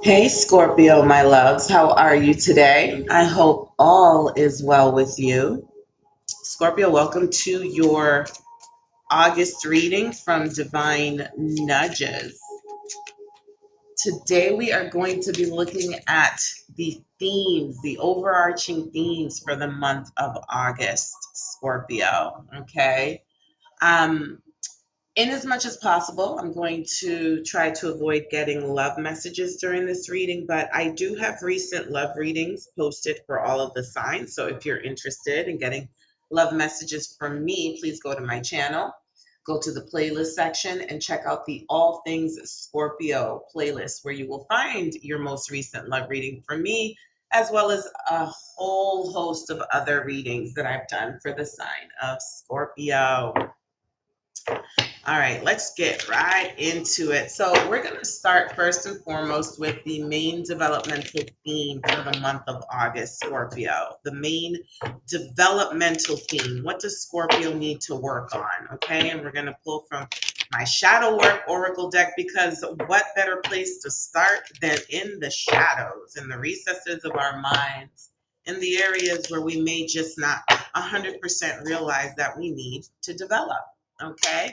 Hey Scorpio, my loves, how are you today? I hope all is well with you. Scorpio, welcome to your August reading from Divine Nudges. Today we are going to be looking at the themes, the overarching themes for the month of August, Scorpio. Okay. Um, In as much as possible, I'm going to try to avoid getting love messages during this reading, but I do have recent love readings posted for all of the signs. So if you're interested in getting love messages from me, please go to my channel, go to the playlist section, and check out the All Things Scorpio playlist, where you will find your most recent love reading from me, as well as a whole host of other readings that I've done for the sign of Scorpio. All right, let's get right into it. So, we're going to start first and foremost with the main developmental theme for the month of August, Scorpio. The main developmental theme. What does Scorpio need to work on? Okay, and we're going to pull from my Shadow Work Oracle deck, because what better place to start than in the shadows, in the recesses of our minds, in the areas where we may just not 100% realize that we need to develop. Okay.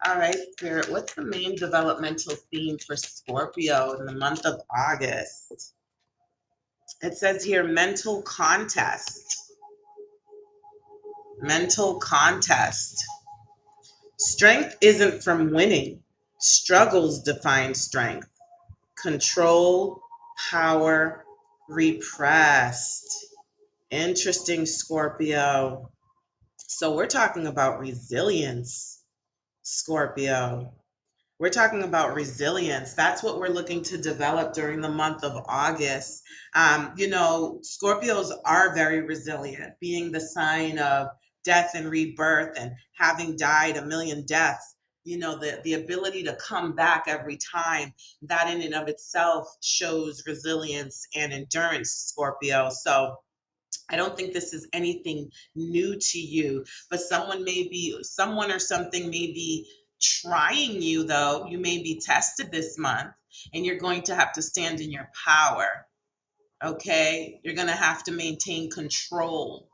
All right, Spirit, what's the main developmental theme for Scorpio in the month of August? It says here mental contest. Mental contest. Strength isn't from winning, struggles define strength. Control, power, repressed. Interesting, Scorpio. So we're talking about resilience, Scorpio. We're talking about resilience. That's what we're looking to develop during the month of August. Scorpios are very resilient, being the sign of death and rebirth and having died a million deaths. The ability to come back every time, that in and of itself shows resilience and endurance, Scorpio. So I don't think this is anything new to you, but someone or something may be trying you, though. You may be tested this month, and you're going to have to stand in your power. Okay? You're going to have to maintain control.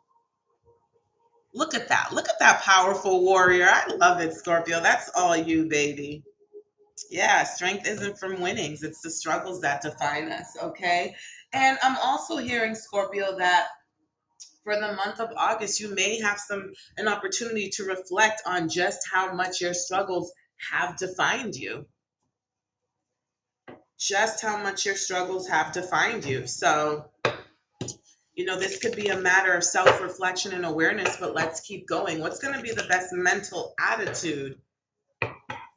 Look at that. Look at that powerful warrior. I love it, Scorpio. That's all you, baby. Yeah, strength isn't from winnings, it's the struggles that define us. Okay? And I'm also hearing, Scorpio, that for the month of August, you may have an opportunity to reflect on just how much your struggles have defined you. Just how much your struggles have defined you. So, this could be a matter of self-reflection and awareness, but let's keep going. What's going to be the best mental attitude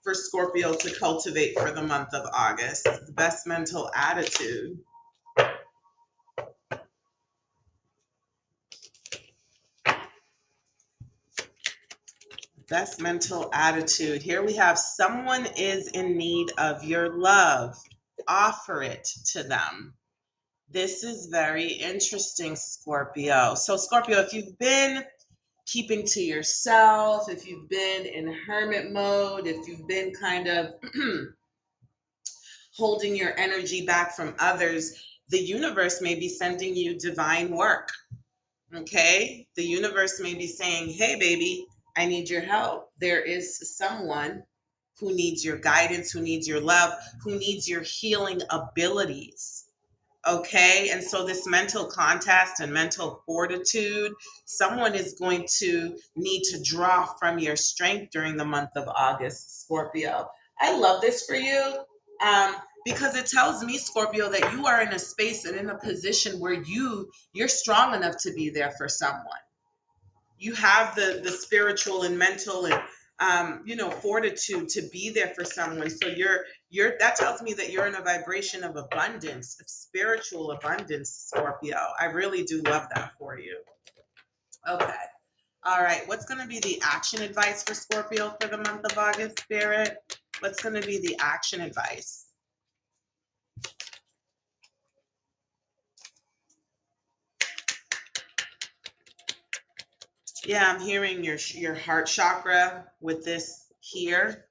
for Scorpio to cultivate for the month of August? The best mental attitude. Best mental attitude. Here we have someone is in need of your love. Offer it to them. This is very interesting, Scorpio. So, Scorpio, if you've been keeping to yourself, if you've been in hermit mode, if you've been kind of holding your energy back from others, the universe may be sending you divine work. Okay? The universe may be saying, hey, baby, I need your help. There is someone who needs your guidance, who needs your love, who needs your healing abilities. Okay? And so, this mental contest and mental fortitude, someone is going to need to draw from your strength during the month of August, Scorpio. I love this for you. Um, because it tells me, Scorpio, that you are in a space and in a position where you're strong enough to be there for someone. You have the spiritual and mental and fortitude to be there for someone. So that tells me that you're in a vibration of abundance, of spiritual abundance, Scorpio. I really do love that for you. Okay. All right. What's going to be the action advice for Scorpio for the month of August, Spirit? What's going to be the action advice? Yeah, I'm hearing your heart chakra with this here.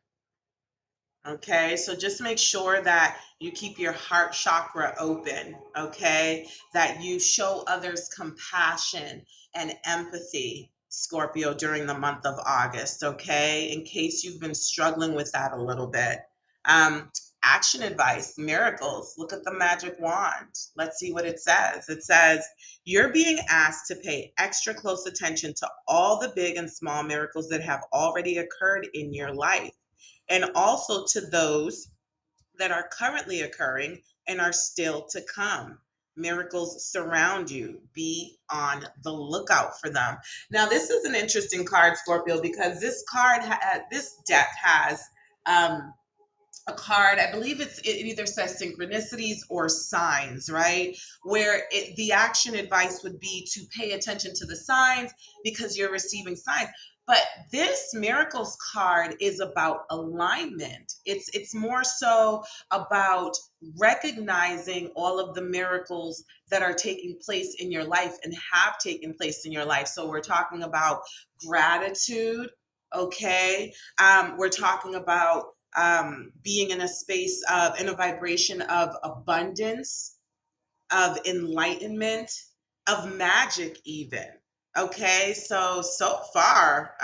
Okay, so just make sure that you keep your heart chakra open, okay? That you show others compassion and empathy, Scorpio, during the month of August, okay? In case you've been struggling with that a little bit. Um, Action advice, miracles. Look at the magic wand. Let's see what it says. It says, you're being asked to pay extra close attention to all the big and small miracles that have already occurred in your life, and also to those that are currently occurring and are still to come. Miracles surround you. Be on the lookout for them. Now, this is an interesting card, Scorpio, because this deck has um, a card. I believe it either says synchronicities or signs, right? Where the action advice would be to pay attention to the signs because you're receiving signs. But this miracles card is about alignment. It's more so about recognizing all of the miracles that are taking place in your life and have taken place in your life. So we're talking about gratitude, okay? We're talking about being in a space of, in a vibration of abundance, of enlightenment, of magic, even. Okay, so far,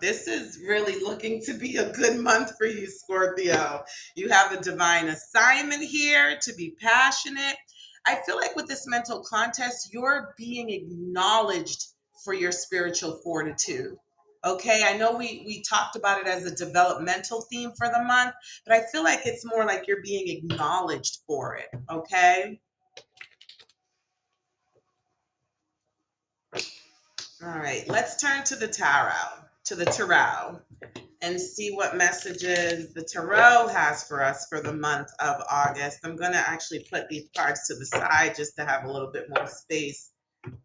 this is really looking to be a good month for you, Scorpio. You have a divine assignment here to be passionate. I feel like with this mental contest, you're being acknowledged for your spiritual fortitude. Okay, I know we talked about it as a developmental theme for the month, but I feel like it's more like you're being acknowledged for it. Okay. All right, let's turn to the tarot, and see what messages the tarot has for us for the month of August. I'm going to actually put these cards to the side just to have a little bit more space,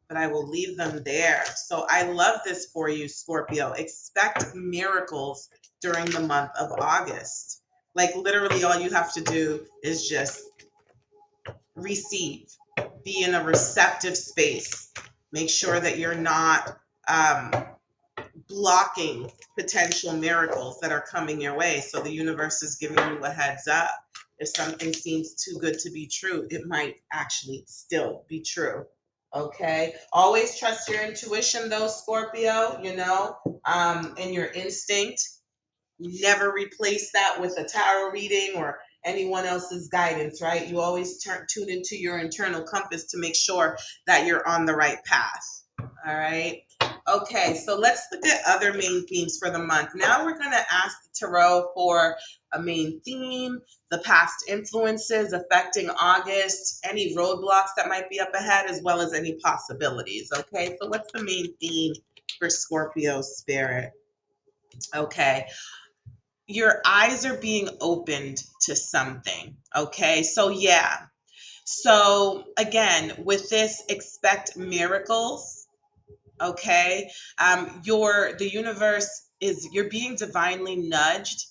but I will leave them there. So I love this for you, Scorpio. Expect miracles during the month of August. Like literally all you have to do is just receive, be in a receptive space. Make sure that you're not um, blocking potential miracles that are coming your way. So the universe is giving you a heads up. If something seems too good to be true, it might actually still be true. Okay. Always trust your intuition, though, Scorpio, and your instinct. Never replace that with a tarot reading or anyone else's guidance, right? You always tune into your internal compass to make sure that you're on the right path. All right. Okay, so let's look at other main themes for the month. Now we're going to ask the tarot for a main theme, the past influences affecting August, any roadblocks that might be up ahead, as well as any possibilities. Okay, so what's the main theme for Scorpio spirit? Okay, your eyes are being opened to something. Okay, so yeah. So again, with this, expect miracles. Okay, the universe is, you're being divinely nudged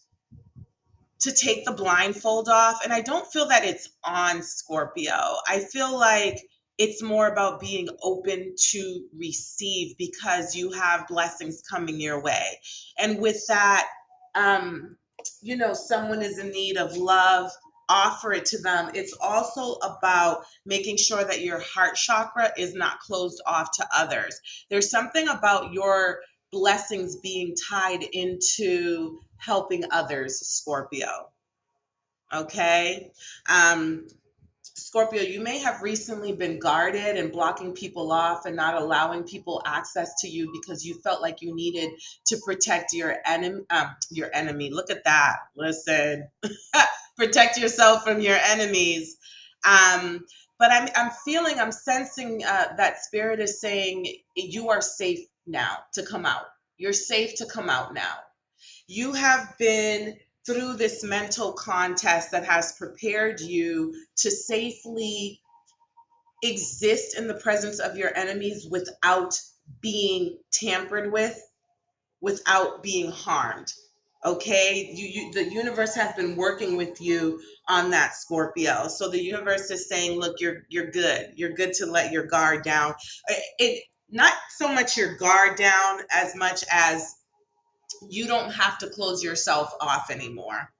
to take the blindfold off. And I don't feel that it's on, Scorpio. I feel like it's more about being open to receive because you have blessings coming your way. And with that, someone is in need of love, offer it to them. It's also about making sure that your heart chakra is not closed off to others. There's something about your blessings being tied into helping others, Scorpio. Okay. Scorpio, you may have recently been guarded and blocking people off and not allowing people access to you because you felt like you needed to protect your enemy. Your enemy. Look at that. Listen, protect yourself from your enemies. Um, but I'm sensing that spirit is saying you are safe now to come out. You're safe to come out now. You have been through this mental contest that has prepared you to safely exist in the presence of your enemies without being tampered with, without being harmed. Okay, the universe has been working with you on that, Scorpio. So the universe is saying, look, you're good. You're good to let your guard down. It not so much your guard down as much as you don't have to close yourself off anymore.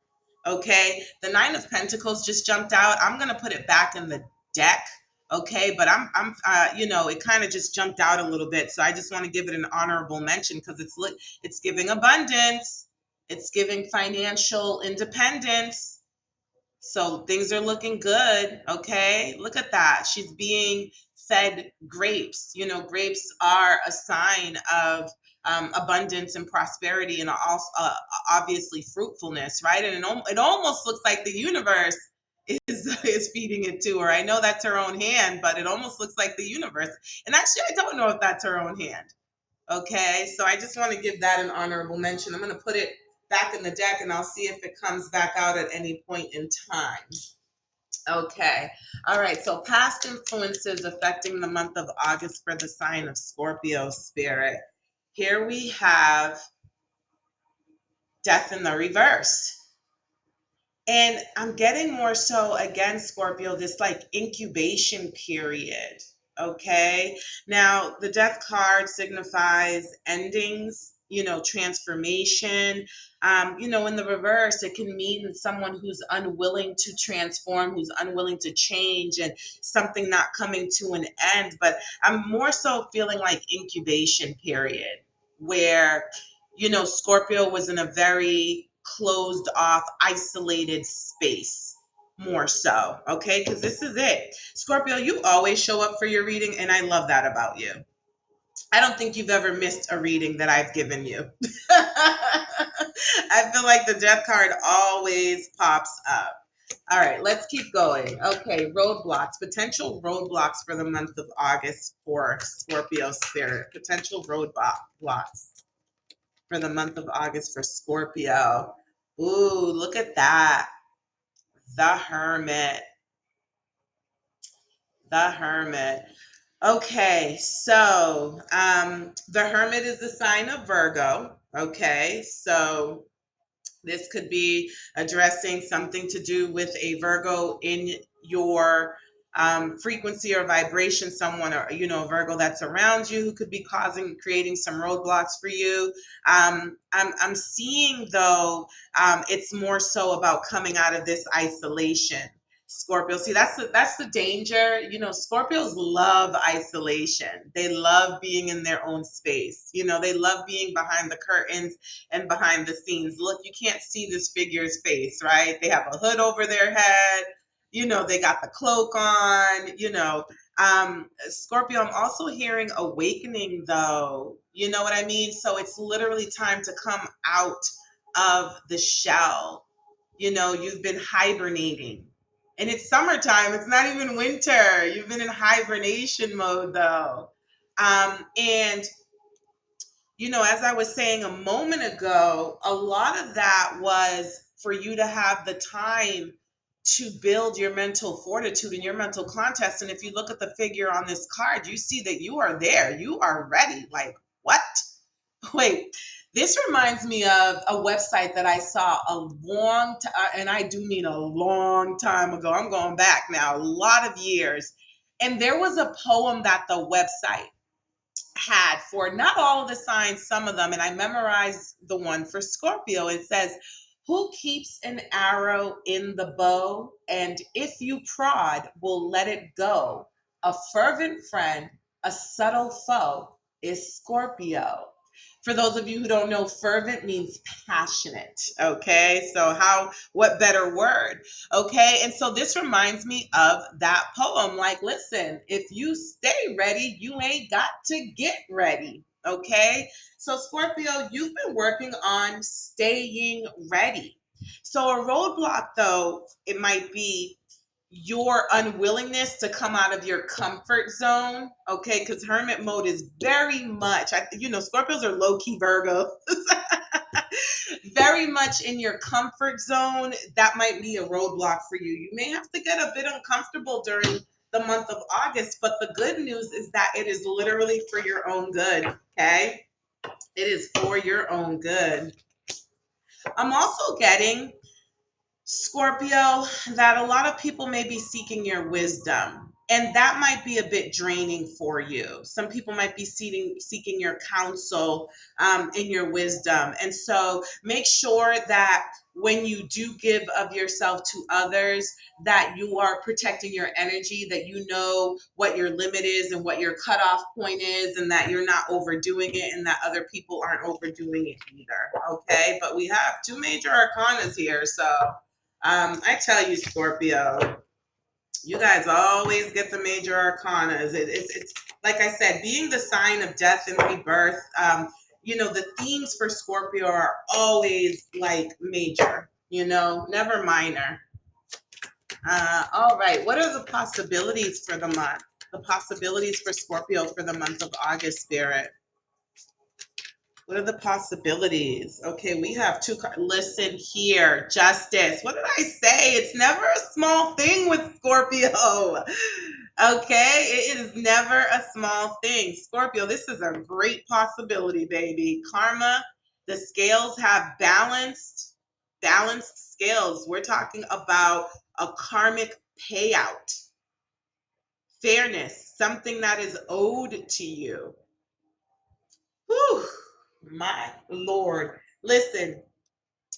Okay, the Nine of Pentacles just jumped out. I'm gonna put it back in the deck. Okay, but it kind of just jumped out a little bit, so I just want to give it an honorable mention because it's giving abundance, it's giving financial independence. So things are looking good. Okay, look at that. She's being fed grapes. Grapes are a sign of abundance and prosperity, and also obviously fruitfulness, right? And it almost looks like the universe is feeding it to her. I know that's her own hand, but it almost looks like the universe. And actually, I don't know if that's her own hand. Okay, so I just want to give that an honorable mention. I'm going to put it back in the deck and I'll see if it comes back out at any point in time. Okay, all right, so past influences affecting the month of August for the sign of Scorpio spirit. Here we have death in the reverse. And I'm getting more so, again, Scorpio, this like incubation period. Okay. Now, the death card signifies endings, transformation. In the reverse, it can mean someone who's unwilling to transform, who's unwilling to change, and something not coming to an end. But I'm more so feeling like incubation period, where Scorpio was in a very closed off, isolated space, more so. Okay, because this is it. Scorpio, you always show up for your reading, and I love that about you. I don't think you've ever missed a reading that I've given you. I feel like the death card always pops up. All right, let's keep going. Okay, roadblocks, potential roadblocks for the month of August for Scorpio spirit. Potential roadblocks for the month of August for Scorpio. Ooh, look at that. The Hermit. The Hermit. Okay, so the Hermit is the sign of Virgo. Okay, so this could be addressing something to do with a Virgo in your frequency or vibration, someone or a Virgo that's around you who could be creating some roadblocks for you. I'm seeing though, it's more so about coming out of this isolation. Scorpio, see that's the danger. Scorpios love isolation. They love being in their own space. They love being behind the curtains and behind the scenes. Look, you can't see this figure's face, right? They have a hood over their head. They got the cloak on. Scorpio, I'm also hearing awakening, though. You know what I mean? So it's literally time to come out of the shell. You've been hibernating. And it's summertime. It's not even winter. You've been in hibernation mode, though. And as I was saying a moment ago, a lot of that was for you to have the time to build your mental fortitude and your mental contest. And if you look at the figure on this card, you see that you are there. You are ready. Like, what? Wait, this reminds me of a website that I saw a long time, and I do mean a long time ago. I'm going back now, a lot of years. And there was a poem that the website had for not all of the signs, some of them, and I memorized the one for Scorpio. It says, "Who keeps an arrow in the bow, and if you prod, will let it go? A fervent friend, a subtle foe is Scorpio." For those of you who don't know, fervent means passionate. Okay, so what better word? Okay, and so this reminds me of that poem. Like, listen, if you stay ready, you ain't got to get ready. Okay, so Scorpio, you've been working on staying ready. So a roadblock, though, it might be your unwillingness to come out of your comfort zone, okay? Because hermit mode is very much, Scorpios are low key Virgo, very much in your comfort zone. That might be a roadblock for you. You may have to get a bit uncomfortable during the month of August, but the good news is that it is literally for your own good, okay? It is for your own good. I'm also getting, Scorpio, that a lot of people may be seeking your wisdom, and that might be a bit draining for you. Some people might be seeking your counsel and your wisdom. And so make sure that when you do give of yourself to others, that you are protecting your energy, that you know what your limit is and what your cutoff point is, and that you're not overdoing it and that other people aren't overdoing it either. Okay. But we have two major arcanas here. So I tell you, Scorpio, you guys always get the major arcanas. It's like I said, being the sign of death and rebirth. The themes for Scorpio are always like major. Never minor. All right, what are the possibilities for the month? The possibilities for Scorpio for the month of August, Spirit. What are the possibilities? Okay, we have two cards. Listen here, justice. What did I say? It's never a small thing with Scorpio. Okay, it is never a small thing. Scorpio, this is a great possibility, baby. Karma, the scales have balanced scales. We're talking about a karmic payout, fairness, something that is owed to you. Whew, my Lord. Listen,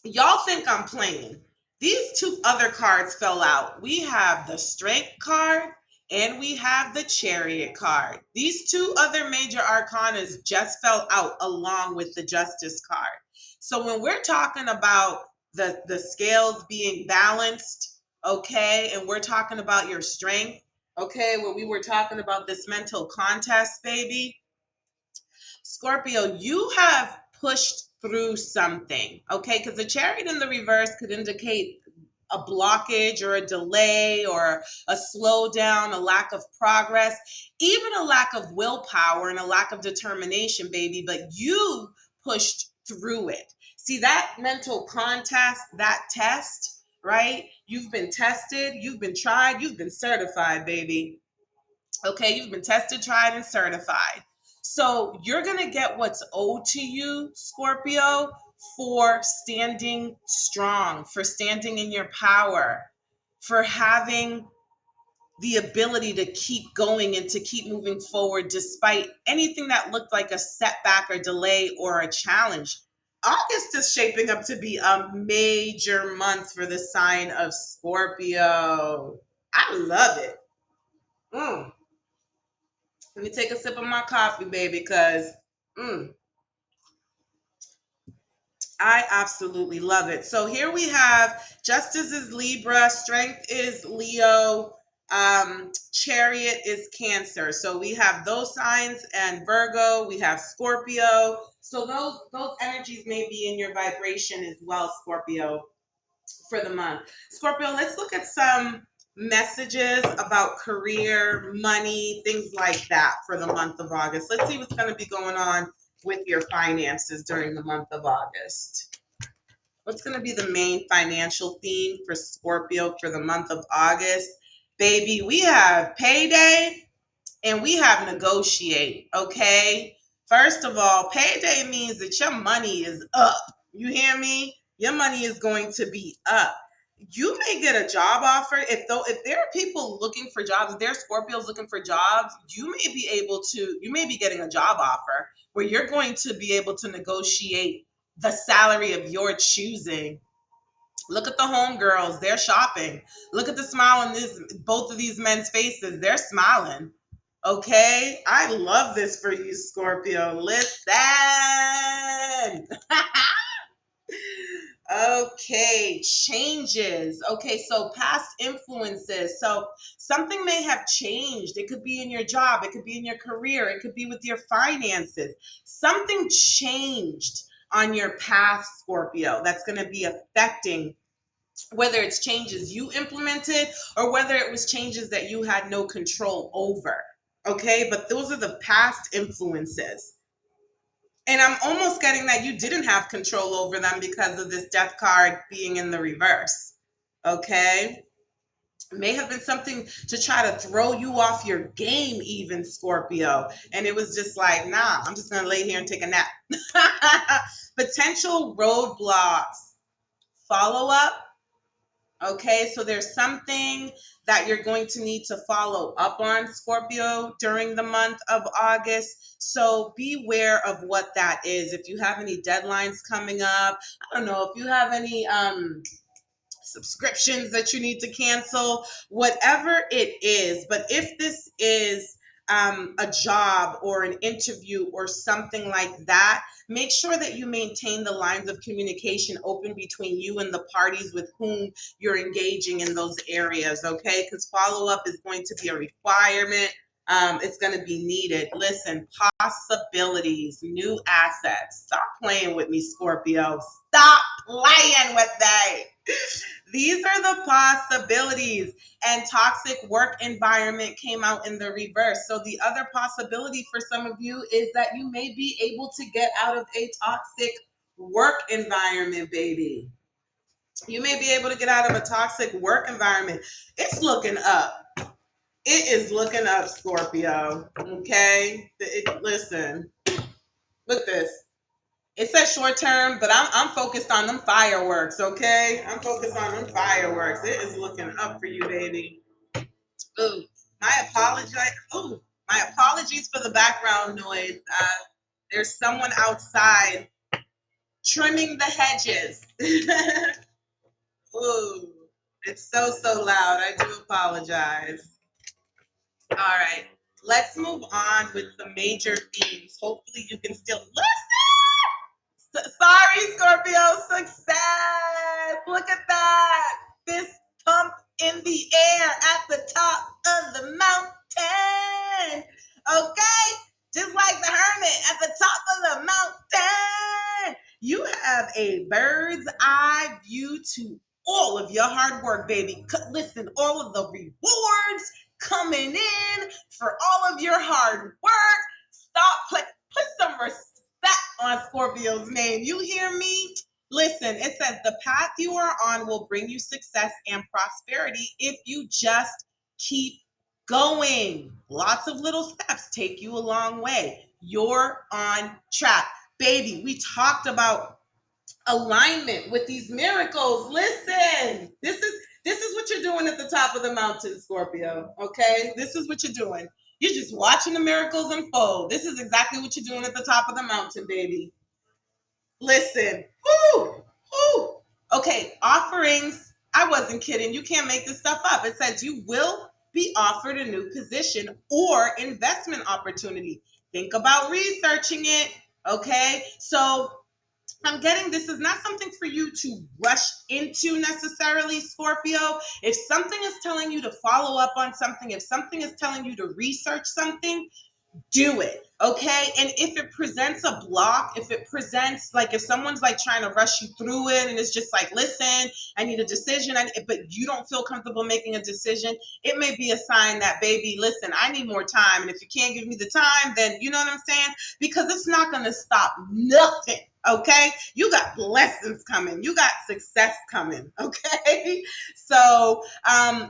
y'all think I'm playing. These two other cards fell out. We have the Strength card and we have the Chariot card. These two other major arcanas just fell out along with the Justice card. So when we're talking about the scales being balanced, okay, and we're talking about your strength, okay, when we were talking about this mental contest, baby, Scorpio, you have pushed through something, okay? Because the Chariot in the reverse could indicate a blockage or a delay or a slowdown, a lack of progress, even a lack of willpower and a lack of determination, baby. But you pushed through it. See, that mental contest, that test, right? You've been tested, you've been tried, you've been certified, baby. Okay, you've been tested, tried, and certified. So you're going to get what's owed to you, Scorpio, for standing strong, for standing in your power, for having the ability to keep going and to keep moving forward despite anything that looked like a setback or delay or a challenge. August is shaping up to be a major month for the sign of Scorpio. I love it. Mm. Let me take a sip of my coffee, baby, because I absolutely love it. So here we have Justice is Libra, Strength is Leo, Chariot is Cancer. So we have those signs, and Virgo, we have Scorpio. So those energies may be in your vibration as well, Scorpio, for the month. Scorpio, let's look at some messages about career, money, things like that for the month of August. Let's see what's going to be going on with your finances during the month of August. What's going to be the main financial theme for Scorpio for the month of August? Baby, we have payday and we have negotiate, okay? First of all, payday means that your money is up. You hear me? Your money is going to be up. You may get a job offer. If there are people looking for jobs, if there are Scorpios looking for jobs, you may be getting a job offer where you're going to be able to negotiate the salary of your choosing. Look at the homegirls, they're shopping. Look at the smile on both of these men's faces. They're smiling. Okay, I love this for you, Scorpio. Listen. Okay, changes. Okay, so past influences. So something may have changed. It could be in your job, it could be in your career, it could be with your finances. Something changed on your path, Scorpio, that's going to be affecting whether it's changes you implemented or whether it was changes that you had no control over. Okay, but those are the past influences. And I'm almost getting that you didn't have control over them because of this death card being in the reverse. Okay? May have been something to try to throw you off your game, even, Scorpio. And it was just like, nah, I'm just going to lay here and take a nap. Potential roadblocks. Follow up. Okay, so there's something that you're going to need to follow up on, Scorpio, during the month of August. So beware of what that is. If you have any deadlines coming up, I don't know if you have any subscriptions that you need to cancel, whatever it is. But if this is a job or an interview or something like that, make sure that you maintain the lines of communication open between you and the parties with whom you're engaging in those areas, okay? Because follow up is going to be a requirement. It's going to be needed. Listen, possibilities, new assets. Stop playing with me, Scorpio. Stop playing with me. These are the possibilities. And toxic work environment came out in the reverse. So the other possibility for some of you is that you may be able to get out of a toxic work environment, baby. You may be able to get out of a toxic work environment. It's looking up. It is looking up, Scorpio. Okay? Listen, look at this. It says short term, but I'm focused on them fireworks, okay? I'm focused on them fireworks. It is looking up for you, baby. Ooh, ooh, my apologies for the background noise. There's someone outside trimming the hedges. Ooh, it's so loud. I do apologize. All right, let's move on with the major themes. Hopefully, you can still listen. Sorry, Scorpio, success. Look at that. Fist pump in the air at the top of the mountain. Okay? Just like the hermit at the top of the mountain. You have a bird's eye view to all of your hard work, baby. Listen, all of the rewards coming in for all of your hard work. Put some respect on Scorpio's name. You hear me? Listen, it says the path you are on will bring you success and prosperity if you just keep going. Lots of little steps take you a long way. You're on track. Baby, we talked about alignment with these miracles. Listen, this is what you're doing at the top of the mountain, Scorpio. Okay, this is what you're doing. You're just watching the miracles unfold. This is exactly what you're doing at the top of the mountain, baby. Listen, whoo, whoo. Okay, offerings. I wasn't kidding. You can't make this stuff up. It says you will be offered a new position or investment opportunity. Think about researching it. Okay, so I'm getting this is not something for you to rush into necessarily, Scorpio. If something is telling you to follow up on something, if something is telling you to research something, do it. Okay. And if it presents a block, if it presents like if someone's like trying to rush you through it and it's just like, listen, I need a decision, but you don't feel comfortable making a decision, it may be a sign that, baby, listen, I need more time. And if you can't give me the time, then you know what I'm saying? Because it's not going to stop nothing. Okay. You got blessings coming. You got success coming. Okay. So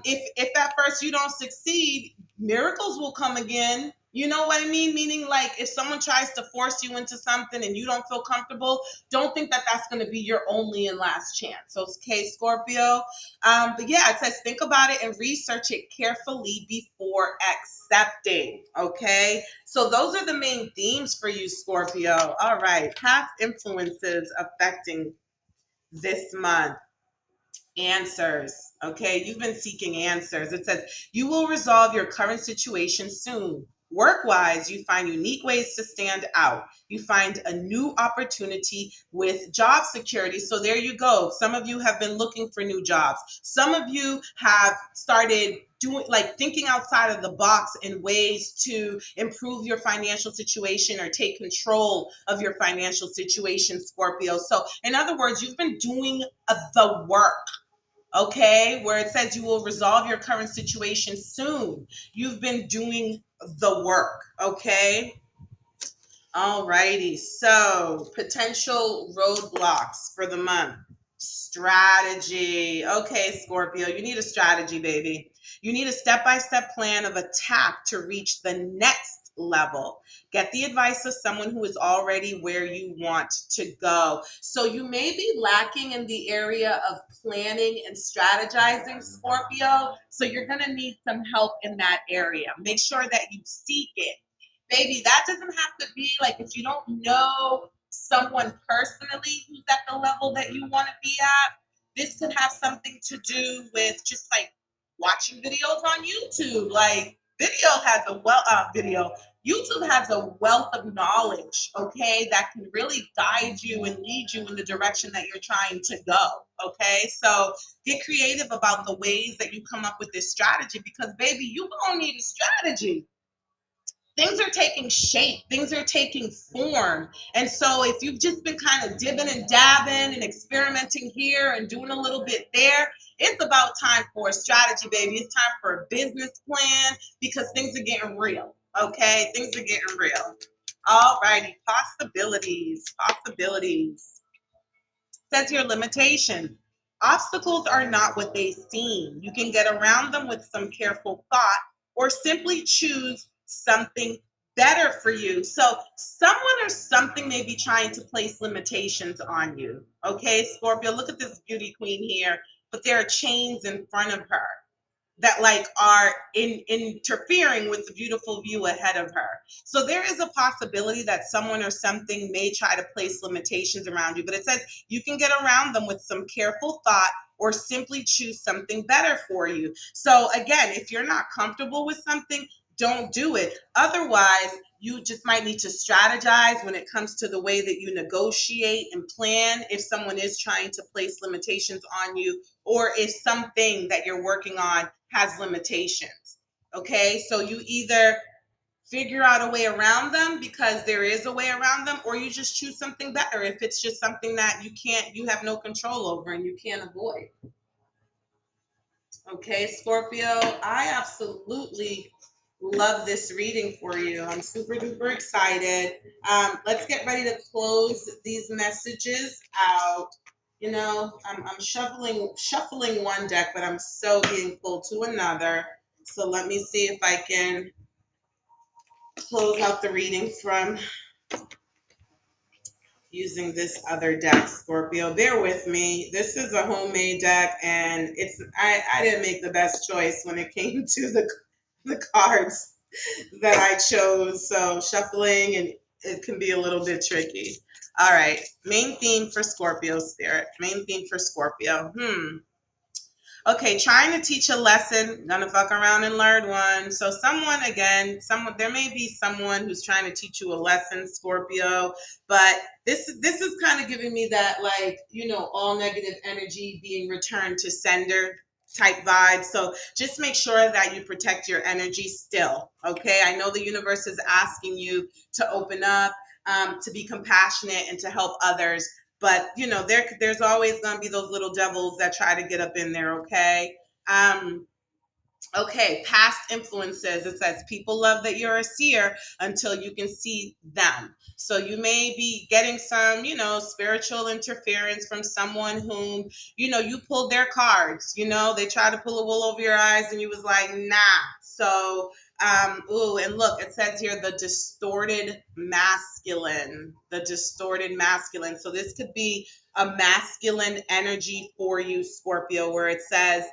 if at first you don't succeed, miracles will come again. You know what I mean? Meaning, like, if someone tries to force you into something and you don't feel comfortable, don't think that that's going to be your only and last chance. So, okay, Scorpio. But yeah, it says think about it and research it carefully before accepting. Okay. So, those are the main themes for you, Scorpio. All right. Past influences affecting this month. Answers. Okay, you've been seeking answers. It says you will resolve your current situation soon. Work wise, you find unique ways to stand out. You find a new opportunity with job security. So there you go. Some of you have been looking for new jobs. Some of you have started doing like thinking outside of the box in ways to improve your financial situation or take control of your financial situation, Scorpio. So in other words, you've been doing the work. Okay, where it says you will resolve your current situation soon. You've been doing the work. Okay. All righty. So, potential roadblocks for the month. Strategy. Okay, Scorpio, you need a strategy, baby. You need a step by step plan of attack to reach the next level. Get the advice of someone who is already where you want to go. So you may be lacking in the area of planning and strategizing, Scorpio. So you're going to need some help in that area. Make sure that you seek it. Baby, that doesn't have to be like if you don't know someone personally who's at the level that you want to be at, this could have something to do with just like watching videos on YouTube. Like video. YouTube has a wealth of knowledge, okay, that can really guide you and lead you in the direction that you're trying to go. Okay, so get creative about the ways that you come up with this strategy because baby, you gonna need a strategy. Things are taking shape, things are taking form. And so if you've just been kind of dibbing and dabbing and experimenting here and doing a little bit there, it's about time for a strategy, baby. It's time for a business plan because things are getting real. Okay, things are getting real. All righty, possibilities, possibilities. Says your limitation. Obstacles are not what they seem. You can get around them with some careful thought or simply choose something better for you. So, someone or something may be trying to place limitations on you. Okay, Scorpio, look at this beauty queen here, but there are chains in front of her that like are interfering with the beautiful view ahead of her. So there is a possibility that someone or something may try to place limitations around you, but it says you can get around them with some careful thought or simply choose something better for you. So again, if you're not comfortable with something, don't do it. Otherwise, you just might need to strategize when it comes to the way that you negotiate and plan if someone is trying to place limitations on you or if something that you're working on has limitations. Okay, so you either figure out a way around them because there is a way around them, or you just choose something better if it's just something that you have no control over and you can't avoid. Okay, Scorpio, I absolutely love this reading for you. I'm super duper excited. Let's get ready to close these messages out. You know, I'm shuffling one deck, but I'm so being pulled to another. So let me see if I can close out the reading from using this other deck, Scorpio. Bear with me. This is a homemade deck, and I didn't make the best choice when it came to the cards that I chose. So shuffling and it can be a little bit tricky. All right. Main theme for Scorpio spirit. Main theme for Scorpio. Okay, trying to teach a lesson, gonna fuck around and learn one. So someone there may be someone who's trying to teach you a lesson, Scorpio, but this is kind of giving me that like, all negative energy being returned to sender type vibe. So just make sure that you protect your energy still. Okay. I know the universe is asking you to open up, to be compassionate and to help others. But there's always going to be those little devils that try to get up in there. Okay. Um, Okay, past influences. It says people love that you're a seer until you can see them. So you may be getting some, spiritual interference from someone whom, you pulled their cards. They try to pull a wool over your eyes and you was like, nah. So, ooh, and look, it says here the distorted masculine, the distorted masculine. So this could be a masculine energy for you, Scorpio, where it says,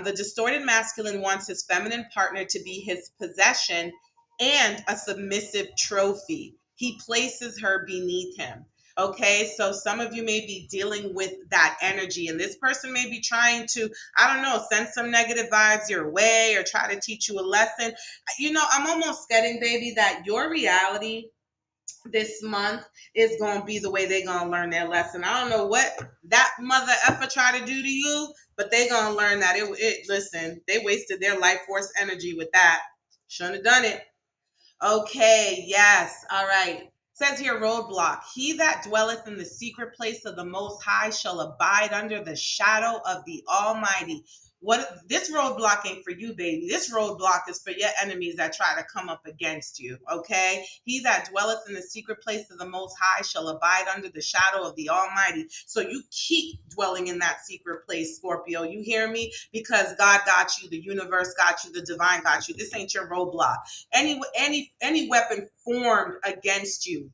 the distorted masculine wants his feminine partner to be his possession and a submissive trophy. He places her beneath him. Okay, so some of you may be dealing with that energy, and this person may be trying to, I don't know, send some negative vibes your way or try to teach you a lesson. I'm almost getting, baby, that your reality this month is going to be the way they're going to learn their lesson. I don't know what that mother effer try to do to you, but they're going to learn that listen, they wasted their life force energy with that. Shouldn't have done it. Okay, yes. All right. Says here, roadblock. He that dwelleth in the secret place of the Most High shall abide under the shadow of the Almighty. What this roadblock ain't for you, baby. This roadblock is for your enemies that try to come up against you. Okay? He that dwelleth in the secret place of the Most High shall abide under the shadow of the Almighty. So you keep dwelling in that secret place, Scorpio. You hear me? Because God got you, the universe got you, the divine got you. This ain't your roadblock. Any weapon formed against you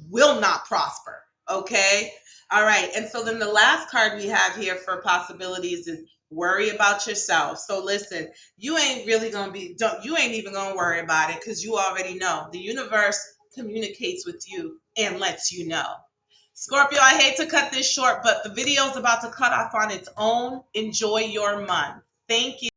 will not prosper. Okay. All right. And so then the last card we have here for possibilities is worry about yourself. So listen, you ain't really going to be, you ain't even going to worry about it because you already know. The universe communicates with you and lets you know. Scorpio, I hate to cut this short, but the video is about to cut off on its own. Enjoy your month. Thank you.